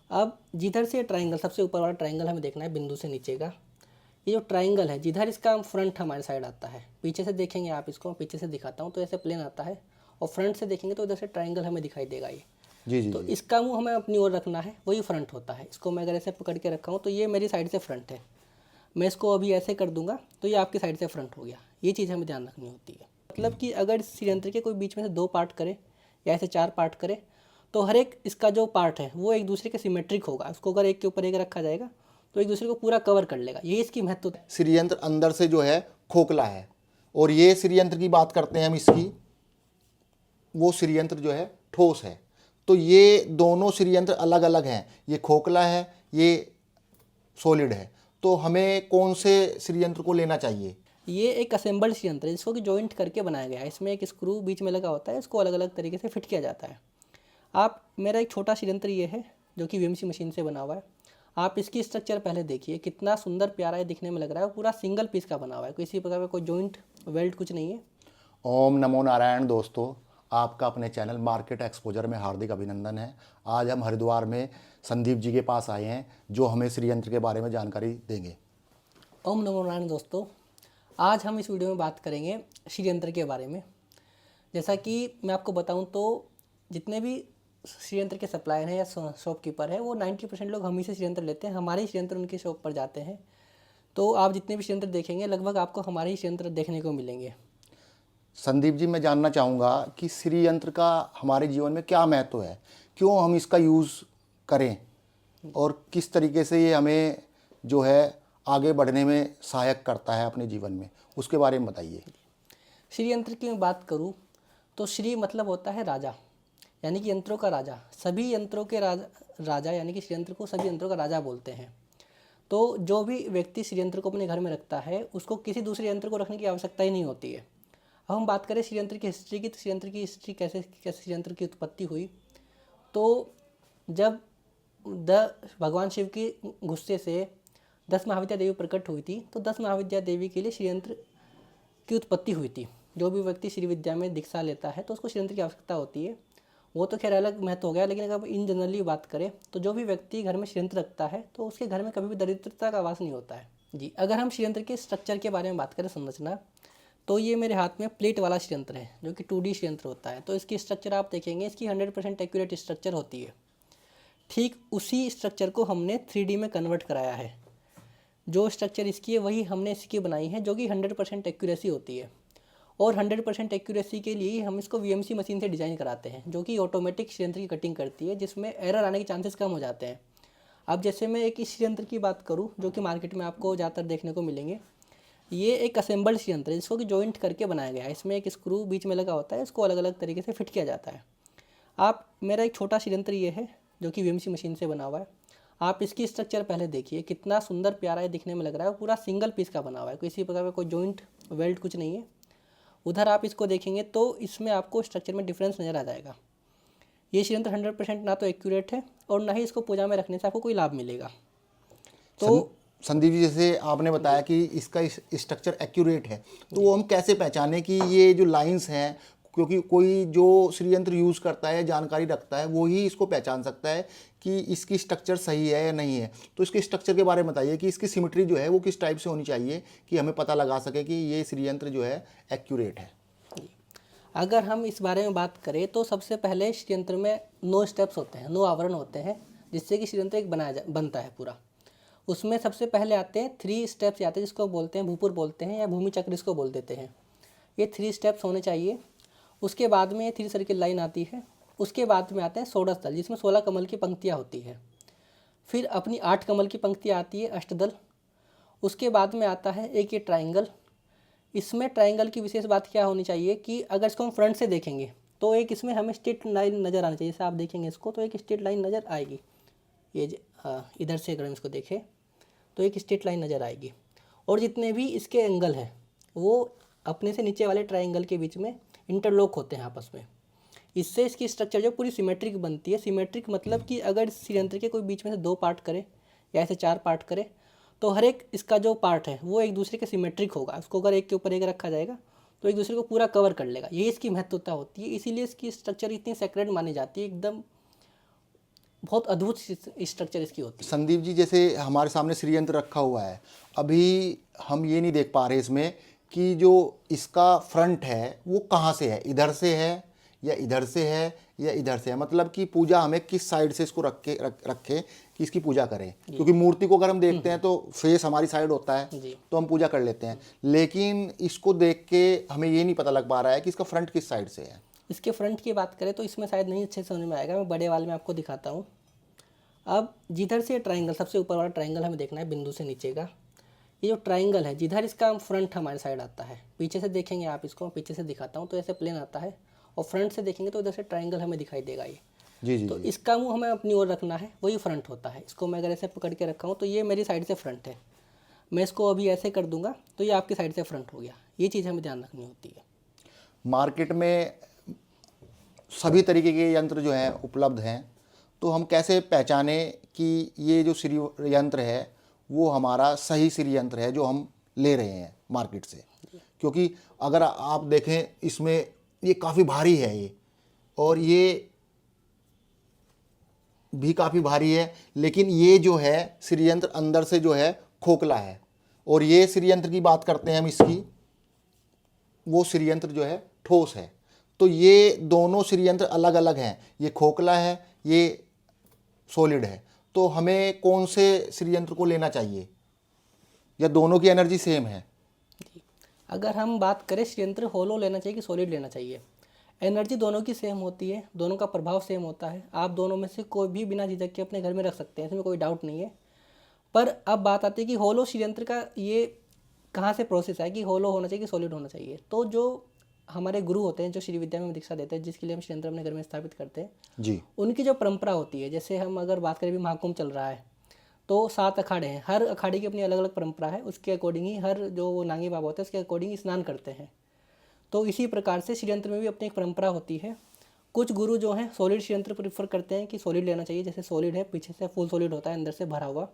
अब जिधर से ट्रायंगल, सबसे ऊपर वाला ट्रायंगल हमें देखना है बिंदु से नीचे का। ये जो ट्रायंगल है, जिधर इसका फ्रंट हमारे साइड आता है, पीछे से देखेंगे आप इसको, पीछे से दिखाता हूँ तो ऐसे प्लेन आता है, और फ्रंट से देखेंगे तो इधर से ट्रायंगल हमें दिखाई देगा ये। जी जी तो जी। इसका मुंह हमें अपनी ओर रखना है, वही फ्रंट होता है। इसको मैं अगर ऐसे पकड़ के रखा हूँ तो ये मेरी साइड से फ्रंट है, मैं इसको अभी ऐसे कर दूंगा तो ये आपकी साइड से फ्रंट हो गया। ये चीज़ हमें ध्यान रखनी होती है। मतलब कि अगर इस सिलेंडर के कोई बीच में से 2 पार्ट करे या ऐसे 4 पार्ट करे, तो हर एक इसका जो पार्ट है वो एक दूसरे के सिमेट्रिक होगा। उसको अगर एक के ऊपर एक रखा जाएगा तो एक दूसरे को पूरा कवर कर लेगा। ये इसकी महत्व है। श्रीयंत्र अंदर से जो है खोखला है, और ये श्रीयंत्र की बात करते हैं हम इसकी, वो श्रीयंत्र जो है ठोस है। तो ये दोनों श्रीयंत्र अलग अलग हैं, ये खोखला है, ये सॉलिड है। तो हमें कौन से श्रीयंत्र को लेना चाहिए? ये एक असेंबल्ड यंत्र है जिसको कि जॉइंट करके बनाया गया है। इसमें एक स्क्रू बीच में लगा होता है, इसको अलग अलग तरीके से फिट किया जाता है। आप, मेरा एक छोटा यंत्र ये है जो कि वीएमसी मशीन से बना हुआ है। आप इसकी स्ट्रक्चर पहले देखिए, कितना सुंदर प्यारा ये दिखने में लग रहा है। पूरा सिंगल पीस का बना हुआ है, किसी प्रकार का कोई जॉइंट वेल्ड कुछ नहीं है। ओम नमो नारायण। दोस्तों, आपका अपने चैनल मार्केट एक्सपोजर में हार्दिक अभिनंदन है। आज हम हरिद्वार में संदीप जी के पास आए हैं, जो हमें श्रीयंत्र के बारे में जानकारी देंगे। ओम नमो नारायण। दोस्तों, आज हम इस वीडियो में बात करेंगे श्रीयंत्र के बारे में। जैसा कि मैं आपको बताऊं तो जितने भी श्रीयंत्र के सप्लायर हैं या शॉपकीपर हैं, वो 90% लोग हम ही से श्रीयंत्र लेते हैं। हमारे ही श्रीयंत्र उनकी शॉप पर जाते हैं। तो आप जितने भी श्रीयंत्र देखेंगे लगभग आपको हमारे ही श्रीयंत्र देखने को मिलेंगे। संदीप जी, मैं जानना चाहूँगा कि श्रीयंत्र का हमारे जीवन में क्या महत्व है, क्यों हम इसका यूज़ करें, और किस तरीके से ये हमें जो है आगे बढ़ने में सहायक करता है अपने जीवन में, उसके बारे में बताइए। श्रीयंत्र की मैं बात करूं तो श्री मतलब होता है राजा, यानी कि यंत्रों का राजा। सभी यंत्रों के राजा यानी कि श्रीयंत्र को सभी यंत्रों का राजा बोलते हैं। तो जो भी व्यक्ति श्रीयंत्र को अपने घर में रखता है उसको किसी दूसरे यंत्र को रखने की आवश्यकता ही नहीं होती है। अब हम बात करें श्रीयंत्र की हिस्ट्री की, तो श्रीयंत्र की हिस्ट्री कैसे कैसे श्रीयंत्र की उत्पत्ति हुई। तो जब भगवान शिव की गुस्से से 10 महाविद्या देवी प्रकट हुई थी, तो 10 महाविद्या देवी के लिए श्रीयंत्र की उत्पत्ति हुई थी। जो भी व्यक्ति श्री विद्या में दीक्षा लेता है तो उसको श्रीयंत्र की आवश्यकता होती है। वो तो खैर अलग महत्व हो गया, लेकिन अगर इन जनरली बात करें तो जो भी व्यक्ति घर में श्रीयंत्र रखता है तो उसके घर में कभी भी दरिद्रता का वास नहीं होता है जी। अगर हम श्रीयंत्र के स्ट्रक्चर के बारे में बात करें, संरचना, तो ये मेरे हाथ में प्लेट वाला श्रीयंत्र है जो कि 2D श्रीयंत्र होता है। तो इसकी स्ट्रक्चर आप देखेंगे, इसकी 100% एक्यूरेट स्ट्रक्चर होती है। ठीक उसी स्ट्रक्चर को हमने 3D में कन्वर्ट कराया है। जो स्ट्रक्चर इसकी है वही हमने इसकी बनाई है, जो कि 100% एक्यूरेसी होती है। और 100% एक्यूरेसी के लिए हम इसको वीएमसी मशीन से डिज़ाइन कराते हैं, जो कि ऑटोमेटिक श्रीयंत्र की कटिंग करती है, जिसमें एरर आने के चांसेस कम हो जाते हैं। अब जैसे मैं एक इस श्रीयंत्र की बात करूं जो कि मार्केट में आपको ज़्यादातर देखने को मिलेंगे। ये एक असेंबल्ड श्रीयंत्र है जिसको कि जॉइंट करके बनाया गया है। इसमें एक स्क्रू बीच में लगा होता है, इसको अलग अलग तरीके से फिट किया जाता है। आप, मेरा एक छोटा श्रीयंत्र ये है जो कि वीएमसी मशीन से बना हुआ है। आप इसकी स्ट्रक्चर पहले देखिए, कितना सुंदर प्यारा ये दिखने में लग रहा है। पूरा सिंगल पीस का बना हुआ है, किसी प्रकार का कोई जॉइंट वेल्ड कुछ नहीं है। उधर आप इसको देखेंगे तो इसमें आपको स्ट्रक्चर में डिफरेंस नज़र आ जाएगा। ये श्रीयंत्र 100% ना तो एक्यूरेट है और ना ही इसको पूजा में रखने से आपको कोई लाभ मिलेगा। तो संदीप जी, जैसे आपने बताया कि इसका स्ट्रक्चर एक्यूरेट है, तो वो हम कैसे पहचानें कि ये जो लाइंस हैं, क्योंकि कोई जो श्रीयंत्र यूज़ करता है, जानकारी रखता है, वो ही इसको पहचान सकता है कि इसकी स्ट्रक्चर सही है या नहीं है। तो इसके स्ट्रक्चर के बारे में बताइए कि इसकी सिमेट्री जो है वो किस टाइप से होनी चाहिए कि हमें पता लगा सके कि ये श्रीयंत्र जो है एक्यूरेट है। अगर हम इस बारे में बात करें तो सबसे पहले श्रीयंत्र में 9 स्टेप्स होते हैं, 9 आवरण होते हैं, जिससे कि श्रीयंत्र एक बनता है पूरा। उसमें सबसे पहले आते हैं 3 स्टेप्स आते हैं, जिसको बोलते हैं भूपुर बोलते हैं या भूमि चक्र इसको बोल देते हैं। ये 3 स्टेप्स होने चाहिए। उसके बाद में 3 सर्किल लाइन आती है। उसके बाद में आते हैं षोडश दल, जिसमें 16 कमल की पंक्तियाँ होती हैं। फिर अपनी 8 कमल की पंक्तियाँ आती है, अष्टदल। उसके बाद में आता है एक ये ट्राइंगल। इसमें ट्राइंगल की विशेष बात क्या होनी चाहिए कि अगर इसको हम फ्रंट से देखेंगे तो एक इसमें हमें स्ट्रेट लाइन नज़र आनी चाहिए। जैसे आप देखेंगे इसको तो एक स्ट्रेट लाइन नज़र आएगी। ये इधर से अगर हम इसको देखें तो एक स्ट्रेट लाइन नज़र आएगी। और जितने भी इसके एंगल हैं वो अपने से नीचे वाले ट्राइंगल के बीच में इंटरलॉक होते हैं आपस में। इससे इसकी स्ट्रक्चर जो पूरी सिमेट्रिक बनती है। सिमेट्रिक मतलब कि अगर श्रीयंत्र के कोई बीच में से 2 पार्ट करे या ऐसे 4 पार्ट करे, तो हर एक इसका जो पार्ट है वो एक दूसरे के सिमेट्रिक होगा। उसको अगर एक के ऊपर एक रखा जाएगा तो एक दूसरे को पूरा कवर कर लेगा। ये इसकी महत्वता होती है, इसीलिए इसकी स्ट्रक्चर इतनी सेक्रेट मानी जाती है, एकदम बहुत अद्भुत स्ट्रक्चर इसकी होती है। संदीप जी, जैसे हमारे सामने श्रीयंत्र रखा हुआ है, अभी हम ये नहीं देख पा रहे इसमें कि जो इसका फ्रंट है वो कहाँ से है, इधर से है या इधर से है या इधर से है, मतलब कि पूजा हमें किस साइड से इसको रखे कि इसकी पूजा करें, क्योंकि मूर्ति को अगर हम देखते हैं तो फेस हमारी साइड होता है जी। तो हम पूजा कर लेते हैं, लेकिन इसको देख के हमें ये नहीं पता लग पा रहा है कि इसका फ्रंट किस साइड से है। इसके फ्रंट की बात करें तो इसमें शायद नहीं अच्छे से समझ में आएगा, मैं बड़े वाले में आपको दिखाता हूँ। अब जिधर से ट्राइंगल, सबसे ऊपर वाला ट्राइंगल हमें देखना है, बिंदु से नीचे का ये जो ट्राइंगल है, जिधर इसका फ्रंट हमारे साइड आता है, पीछे से देखेंगे आप इसको, पीछे से दिखाता हूँ तो ऐसे प्लेन आता है, और फ्रंट से देखेंगे तो इधर से ट्राइंगल हमें दिखाई देगा ये। जी जी तो जी। इसका मुंह हमें अपनी ओर रखना है, वही फ्रंट होता है। इसको मैं अगर ऐसे पकड़ के रखा हूँ तो ये मेरी साइड से फ्रंट है, मैं इसको अभी ऐसे कर दूंगा तो ये आपकी साइड से फ्रंट हो गया। ये चीज़ हमें ध्यान रखनी होती है। मार्केट में सभी तरीके के यंत्र जो हैं उपलब्ध हैं, तो हम कैसे पहचाने कि ये जो श्री यंत्र है वो हमारा सही श्री यंत्र है जो हम ले रहे हैं मार्केट से? क्योंकि अगर आप देखें इसमें ये काफ़ी भारी है ये, और ये भी काफ़ी भारी है, लेकिन ये जो है श्री यंत्र अंदर से जो है खोखला है, और ये श्री यंत्र की बात करते हैं हम इसकी, वो श्री यंत्र जो है ठोस है। तो ये दोनों श्री यंत्र अलग अलग हैं, ये खोखला है, ये सॉलिड है, तो हमें कौन से श्री यंत्र को लेना चाहिए, या दोनों की एनर्जी सेम है? अगर हम बात करें श्रीयंत्र होलो लेना चाहिए कि सॉलिड लेना चाहिए, एनर्जी दोनों की सेम होती है, दोनों का प्रभाव सेम होता है। आप दोनों में से कोई भी बिना झिझक के अपने घर में रख सकते हैं, इसमें कोई डाउट नहीं है। पर अब बात आती है कि होलो श्रीयंत्र का ये कहाँ से प्रोसेस है कि होलो होना चाहिए कि सॉलिड होना चाहिए। तो जो हमारे गुरु होते हैं, जो श्री विद्या में दीक्षा देते हैं, जिसके लिए हम श्रीयंत्र अपने घर में स्थापित करते हैं जी। उनकी जो परंपरा होती है, जैसे हम अगर बात करें, अभी महाकुंभ चल रहा है तो 7 अखाड़े हैं, हर अखाड़े की अपनी अलग अलग परंपरा है, उसके अकॉर्डिंग ही हर जो वो नांगी बाबा होते हैं उसके अकॉर्डिंग स्नान करते हैं। तो इसी प्रकार से श्रीयंत्र में भी अपनी एक परंपरा होती है। कुछ गुरु जो हैं सॉलिड श्रीयंत्र प्रीफर करते हैं कि सॉलिड लेना चाहिए, जैसे सॉलिड है, पीछे से फुल सॉलिड होता है, अंदर से भरा हुआ।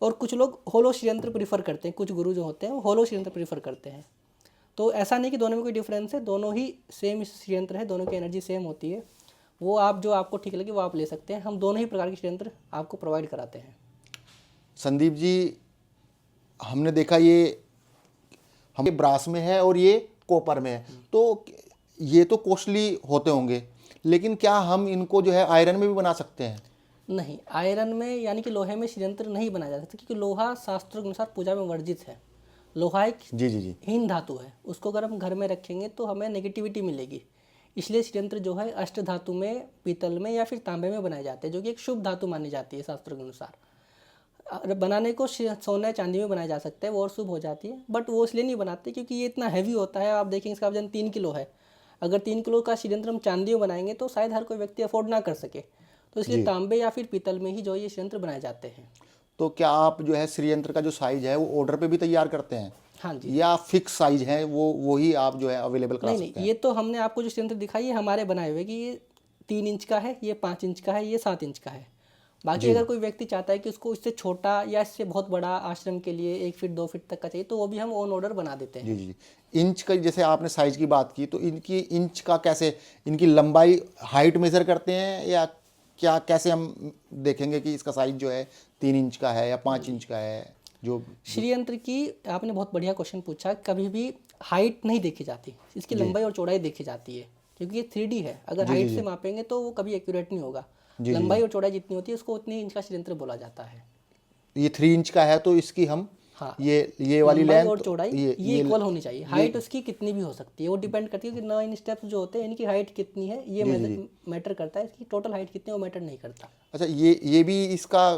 और कुछ लोग होलो श्रीयंत्र प्रीफर करते हैं, कुछ गुरु जो होते हैं वो होलो श्रीयंत्र प्रीफर करते हैं। तो ऐसा नहीं कि दोनों में कोई डिफरेंस है, दोनों ही सेम श्रीयंत्र है, दोनों की एनर्जी सेम होती है। वो आप जो आपको ठीक लगे वो आप ले सकते हैं, हम दोनों ही प्रकार के श्रीयंत्र आपको प्रोवाइड कराते हैं। संदीप जी, हमने देखा ये हम ब्रास में है और ये कॉपर में है, तो ये तो कॉस्टली होते होंगे, लेकिन क्या हम इनको जो है आयरन में भी बना सकते हैं? नहीं, आयरन में यानी कि लोहे में श्रीयंत्र नहीं बनाया जा सकता, क्योंकि लोहा शास्त्रों के अनुसार पूजा में वर्जित है। लोहा एक जी जी जी। हीन धातु है, उसको अगर हम घर में रखेंगे तो हमें नेगेटिविटी मिलेगी। इसलिए श्रीयंत्र जो है अष्ट धातु में, पीतल में या फिर तांबे में बनाए जाते हैं, जो कि एक शुभ धातु मानी जाती है शास्त्रों के अनुसार। बनाने को सोना चांदी में बनाया जा सकता है, वो और शुभ हो जाती है, बट वो इसलिए नहीं बनाते क्योंकि ये इतना हैवी होता है। आप देखेंगे इसका वजन 3 किलो है, अगर 3 किलो का श्रीयंत्र हम चांदी में बनाएंगे तो शायद हर कोई व्यक्ति अफोर्ड ना कर सके, तो इसलिए तांबे या फिर पीतल में ही जो ये श्रीयंत्र बनाए जाते हैं। तो क्या आप जो है श्रीयंत्र का जो साइज है वो ऑर्डर पे भी तैयार करते हैं? हाँ जी। या फिक्स साइज है वो ही आप जो है अवेलेबल करा सकते हैं? नहीं, ये तो हमने आपको जो श्रीयंत्र दिखाई है हमारे बनाए हुए कि ये 3 इंच का है, ये 5 इंच का है, ये 7 इंच का है। बाकी अगर कोई व्यक्ति चाहता है कि उसको इससे छोटा या इससे बहुत बड़ा आश्रम के लिए 1 फीट 2 फीट तक का चाहिए, तो वो भी हम ऑन ऑर्डर बना देते हैं। जी जी जी। इंच का जैसे आपने साइज की बात की, तो इनकी इंच का कैसे, इनकी लंबाई हाइट मेजर करते हैं, या क्या कैसे हम देखेंगे कि इसका साइज जो है 3 इंच का है या 5 इंच का है? जो श्रीयंत्र की आपने बहुत बढ़िया क्वेश्चन पूछा। कभी भी हाइट नहीं देखी जाती, इसकी लंबाई और चौड़ाई देखी जाती है, क्योंकि ये 3D है। अगर हाइट से मापेंगे तो वो कभी एक्यूरेट नहीं होगा। लंबाई और चौड़ाई जितनी होती है उसको उतनी इंच का श्रीयंत्र बोला जाता है। ये 3 इंच का है तो इसकी हम हाँ, ये वाली लंबाई लेंथ और चौड़ाई ये इक्वल होनी चाहिए। हाइट उसकी कितनी भी हो सकती है, वो डिपेंड करती है कि 9 स्टेप्स जो होते हैं इनकी हाइट कितनी है, ये मैटर करता है। इसकी टोटल हाइट कितनी है वो मैटर नहीं करता। अच्छा, ये भी इसका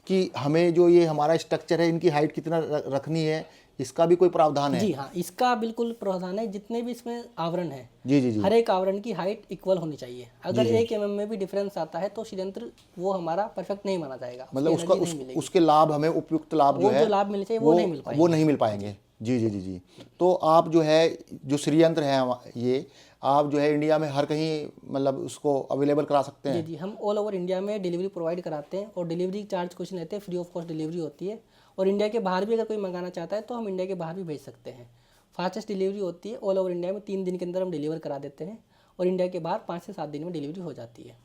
कि हमें जो ये हमारा स्ट्रक्चर है इनकी हाइट कितना रखनी है, इसका भी कोई प्रावधान है? जी हाँ, इसका बिल्कुल प्रावधान है। जितने भी इसमें आवरण है, जी जी जी। हर एक आवरण की हाइट इक्वल होनी चाहिए। अगर 1 mm में भी डिफरेंस आता है तो श्रीयंत्र वो हमारा परफेक्ट नहीं माना जाएगा, मतलब उसकी एनर्जी नहीं मिलेगी। उसके लाभ हमें उपयुक्त लाभ जो वो है जो लाभ मिलने चाहिए वो नहीं मिल पाएंगे। वो नहीं मिल पाएंगे। जी जी जी जी। तो आप जो है जो श्रीयंत्र है ये आप जो है इंडिया में हर कहीं मतलब उसको अवेलेबल करा सकते हैं? जी जी, हम ऑल ओवर इंडिया में डिलीवरी प्रोवाइड कराते हैं, और डिलीवरी चार्ज कुछ नहीं लेते, फ्री ऑफ कॉस्ट डिलीवरी होती है। और इंडिया के बाहर भी अगर कोई मंगाना चाहता है तो हम इंडिया के बाहर भी भेज सकते हैं। फास्टेस्ट डिलीवरी होती है ऑल ओवर इंडिया में, 3 दिन के अंदर हम डिलीवर करा देते हैं, और इंडिया के बाहर 5 से 7 दिन में डिलीवरी हो जाती है।